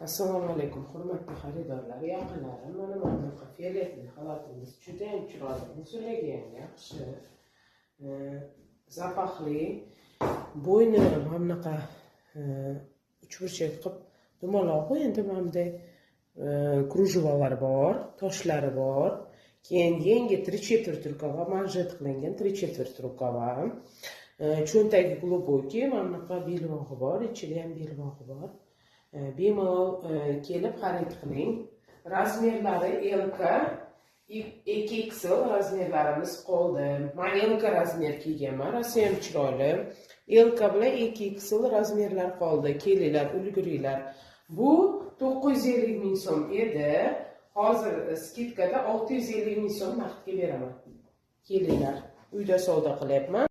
Assalomu alaykum, hurmatli xaridorlar, yaqinlarim. Mana bunaqa feletli xalatingiz juda ham chiroyli, uzuliga ham yaxshi, zapaqli, bo'yni mana bunaqa uchburchak qilib dumaloq, endi mana bunday krujvalari bor, toshlari bor. Keyin yengi 3/4 rukava, manjet qilingan 3/4 rukava. Cho'ntagi globoki, mana bunaqa belbog'i bor, ichida ham belbog'i bor. Bemalol kelib xarid qiling. Razmerlari LK, 2XL razmerlarimiz qoldi. Men LK razmer kiyganman, rosa ham chiroyli. LK bilan 2XL razmerlar qoldi. Kelinglar, ulguringlar. Bu 950 ming so'm edi. Hozir skidkada 650 ming so'm naqdga beraman. Kelinglar, uyda savdo qilyapman.